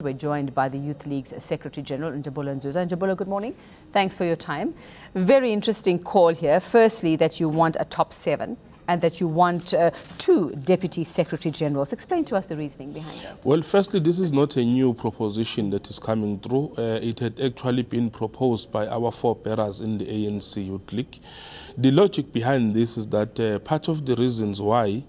We're joined by the Youth League's Secretary General, Njabulo Nzuza. Njabulo, good morning. Thanks for your time. Very interesting call here. Firstly, that you want a top 7 and that you want 2 Deputy Secretary Generals. Explain to us the reasoning behind that. Well, firstly, this is not a new proposition that is coming through. It had actually been proposed by our forebearers in the ANC Youth League. The logic behind this is that part of the reasons why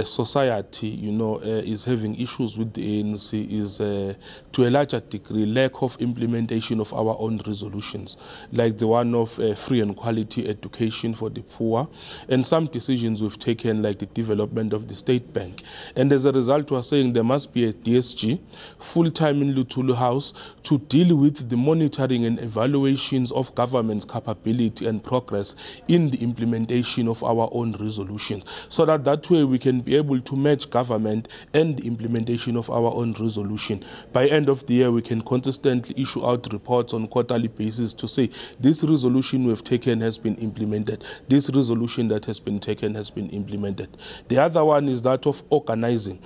society, is having issues with the ANC is to a larger degree lack of implementation of our own resolutions, like the one of free and quality education for the poor, and some decisions we've taken like the development of the State Bank. And as a result, we're saying there must be a DSG full-time in Luthuli House to deal with the monitoring and evaluations of government's capability and progress in the implementation of our own resolutions, so that way we can be able to match government and the implementation of our own resolution. By end of the year, we can consistently issue out reports on quarterly basis to say this resolution we've taken has been implemented, this resolution that has been taken has been implemented. The other one is that of organizing.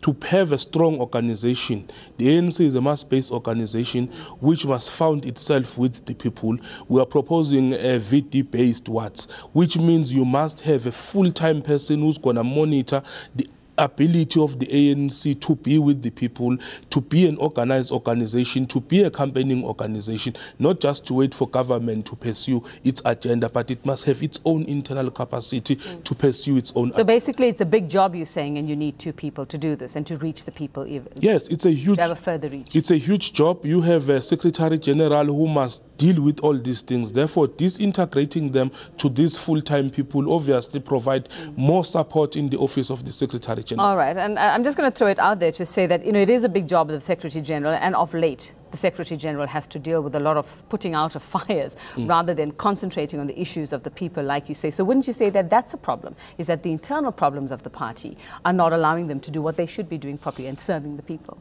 To have a strong organization, the ANC is a mass-based organization which must found itself with the people. We are proposing a VD-based WATS, which means you must have a full-time person who's going to monitor the ability of the ANC to be with the people, to be an organized organization, to be a campaigning organization, not just to wait for government to pursue its agenda, but it must have its own internal capacity to pursue its own agenda. So basically it's a big job, you're saying, and you need 2 people to do this and to reach the people even. Yes, it's a huge, to have a further reach. It's a huge job. You have a Secretary General who must deal with all these things. Therefore, disintegrating them to these full-time people obviously provide more support in the office of the Secretary General. All right, and I'm just going to throw it out there to say that, it is a big job of the Secretary General, and of late, the Secretary General has to deal with a lot of putting out of fires rather than concentrating on the issues of the people, like you say. So wouldn't you say that that's a problem, is that the internal problems of the party are not allowing them to do what they should be doing properly and serving the people?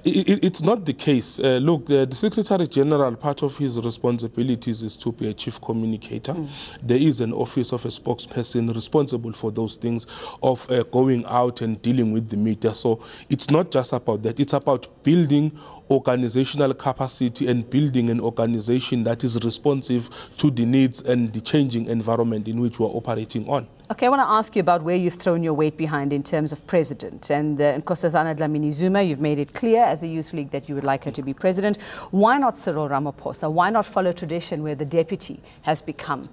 It's not the case. Look, the Secretary General, part of his responsibilities is to be a chief communicator. There is an office of a spokesperson responsible for those things of going out and dealing with the media. So it's not just about that. It's about building organizational capacity and building an organization that is responsive to the needs and the changing environment in which we're operating on. Okay, I want to ask you about where you've thrown your weight behind in terms of president. And Nkosazana Dlamini-Zuma, you've made it clear as a Youth League that you would like her to be president. Why not Cyril Ramaphosa? Why not follow tradition where the deputy has become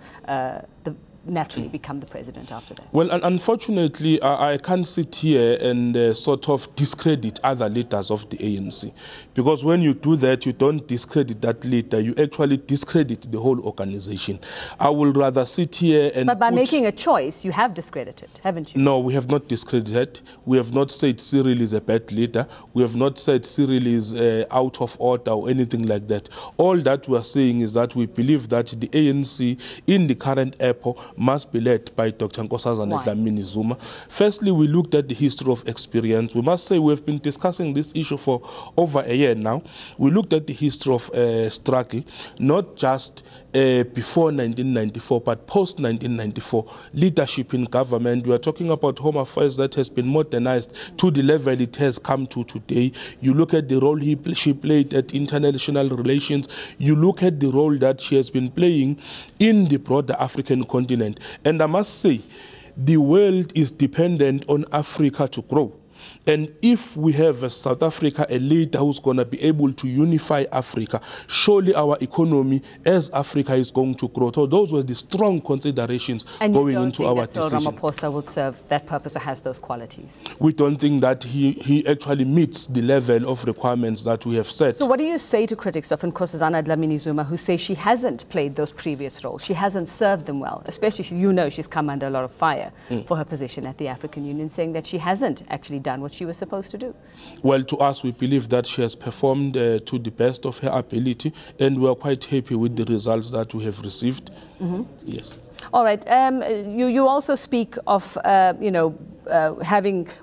naturally become the president after that? Well, unfortunately, I can't sit here and sort of discredit other leaders of the ANC. Because when you do that, you don't discredit that leader, you actually discredit the whole organization. I would rather sit here and... But by making a choice, you have discredited, haven't you? No, we have not discredited. We have not said Cyril is a bad leader. We have not said Cyril is out of order or anything like that. All that we are saying is that we believe that the ANC in the current epoch must be led by Dr. Nkosazana Dlamini-Zuma. Firstly, we looked at the history of experience. We must say we have been discussing this issue for over a year now. We looked at the history of struggle, not just before 1994, but post-1994, leadership in government. We are talking about Home Affairs that has been modernized to the level it has come to today. You look at the role she played at international relations. You look at the role that she has been playing in the broader African continent. And I must say, the world is dependent on Africa to grow. And if we have a South Africa, a leader who's going to be able to unify Africa, surely our economy as Africa is going to grow. So those were the strong considerations going into our decision. And you don't think that Ramaphosa will serve that purpose or has those qualities? We don't think that he actually meets the level of requirements that we have set. So what do you say to critics of Nkosazana Dlamini-Zuma who say she hasn't played those previous roles, she hasn't served them well, especially, she's come under a lot of fire for her position at the African Union, saying that she hasn't actually done what she was supposed to do? Well, to us, we believe that she has performed to the best of her ability, and we are quite happy with the results that we have received. Yes. All right. You also speak of,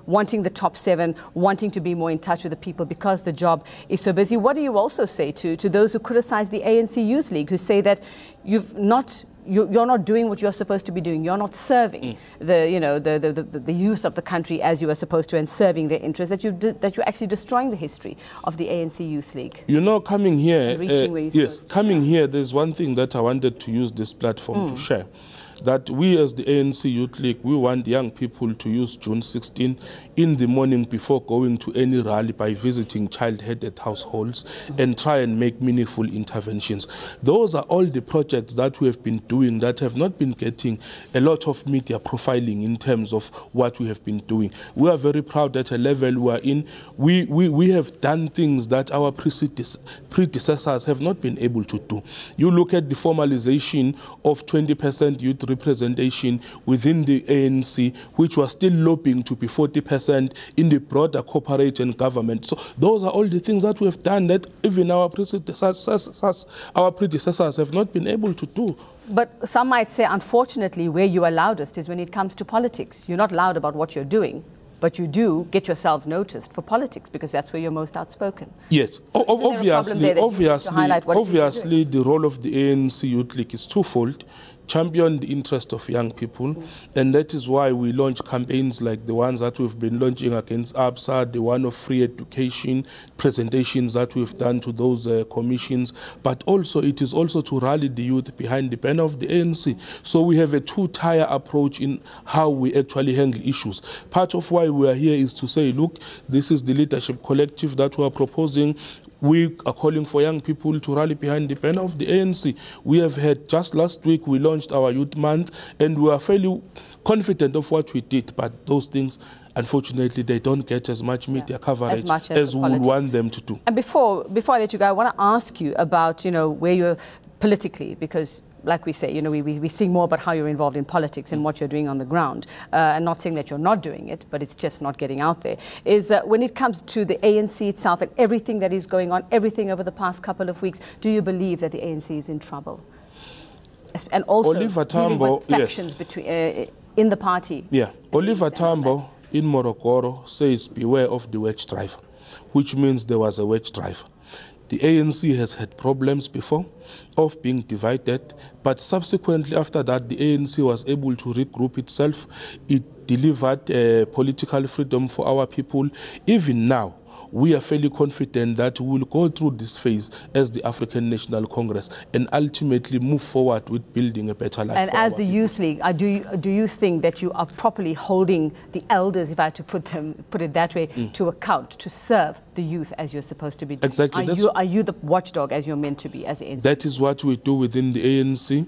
wanting the top 7, wanting to be more in touch with the people because the job is so busy. What do you also say to those who criticize the ANC Youth League, who say that you've not you're not doing what you're supposed to be doing. You're not serving the youth of the country as you are supposed to, and serving their interests. That you're actually destroying the history of the ANC Youth League. You know, coming here, coming here, there's one thing that I wanted to use this platform to share. That we as the ANC Youth League, we want young people to use June 16 in the morning before going to any rally by visiting child-headed households and try and make meaningful interventions. Those are all the projects that we have been doing that have not been getting a lot of media profiling in terms of what we have been doing. We are very proud at a level we are in. We have done things that our predecessors have not been able to do. You look at the formalization of 20% youth representation within the ANC, which was still lobbying to be 40% in the broader corporate and government. So those are all the things that we have done that even our predecessors have not been able to do. But some might say, unfortunately, where you are loudest is when it comes to politics. You're not loud about what you're doing, but you do get yourselves noticed for politics because that's where you're most outspoken. Yes, so obviously, the role of the ANC Youth League is twofold. Champion the interest of young people, and that is why we launch campaigns like the ones that we've been launching against ABSA, the one of free education, presentations that we've done to those commissions, but also it is also to rally the youth behind the banner of the ANC. So we have a two-tier approach in how we actually handle issues. Part of why we are here is to say, look, this is the leadership collective that we are proposing. We are calling for young people to rally behind the banner of the ANC. We have had, just last week, we launched our Youth Month, and we are fairly confident of what we did, but those things, unfortunately, they don't get as much media coverage as we would want them to do. And before I let you go, I want to ask you about, where you're politically, because like we say, we see more about how you're involved in politics and what you're doing on the ground. And not saying that you're not doing it, but it's just not getting out there. Is when it comes to the ANC itself and everything that is going on, everything over the past couple of weeks, do you believe that the ANC is in trouble? And also dealing with factions between, in the party? Yeah, Oliver Tambo in Morogoro says beware of the wedge driver, which means there was a wedge driver. The ANC has had problems before of being divided, but subsequently after that, the ANC was able to regroup itself. It delivered political freedom for our people. Even now, we are fairly confident that we will go through this phase as the African National Congress and ultimately move forward with building a better life. And as the Youth League, do you think that you are properly holding the elders, if I had to put it that way, to account, to serve the youth as you're supposed to be doing? Exactly. Are you the watchdog as you're meant to be as the ANC? That is what we do within the ANC.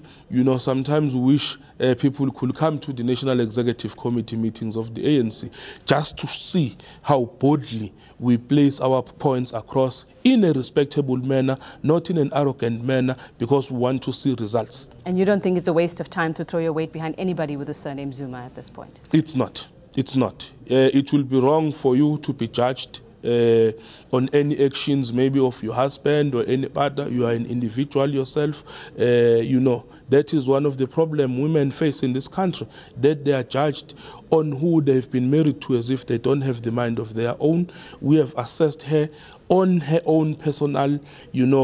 Sometimes we wish people could come to the National Executive Committee meetings of the ANC just to see how boldly we place our points across in a respectable manner, not in an arrogant manner, because we want to see results. And you don't think it's a waste of time to throw your weight behind anybody with the surname Zuma at this point? It's not. It's not. It will be wrong for you to be judged on any actions maybe of your husband or any other. You are an individual yourself. That is one of the problems women face in this country, that they are judged on who they've been married to as if they don't have the mind of their own. We have assessed her on her own personal,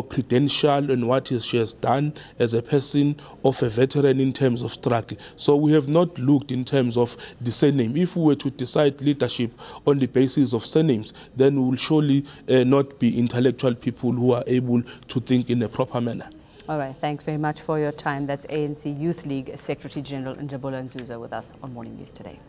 credential and what she has done as a person of a veteran in terms of struggle. So we have not looked in terms of the surname. If we were to decide leadership on the basis of surnames, then we will surely not be intellectual people who are able to think in a proper manner. All right, thanks very much for your time. That's ANC Youth League Secretary General Njabulo Nzuza with us on Morning News Today.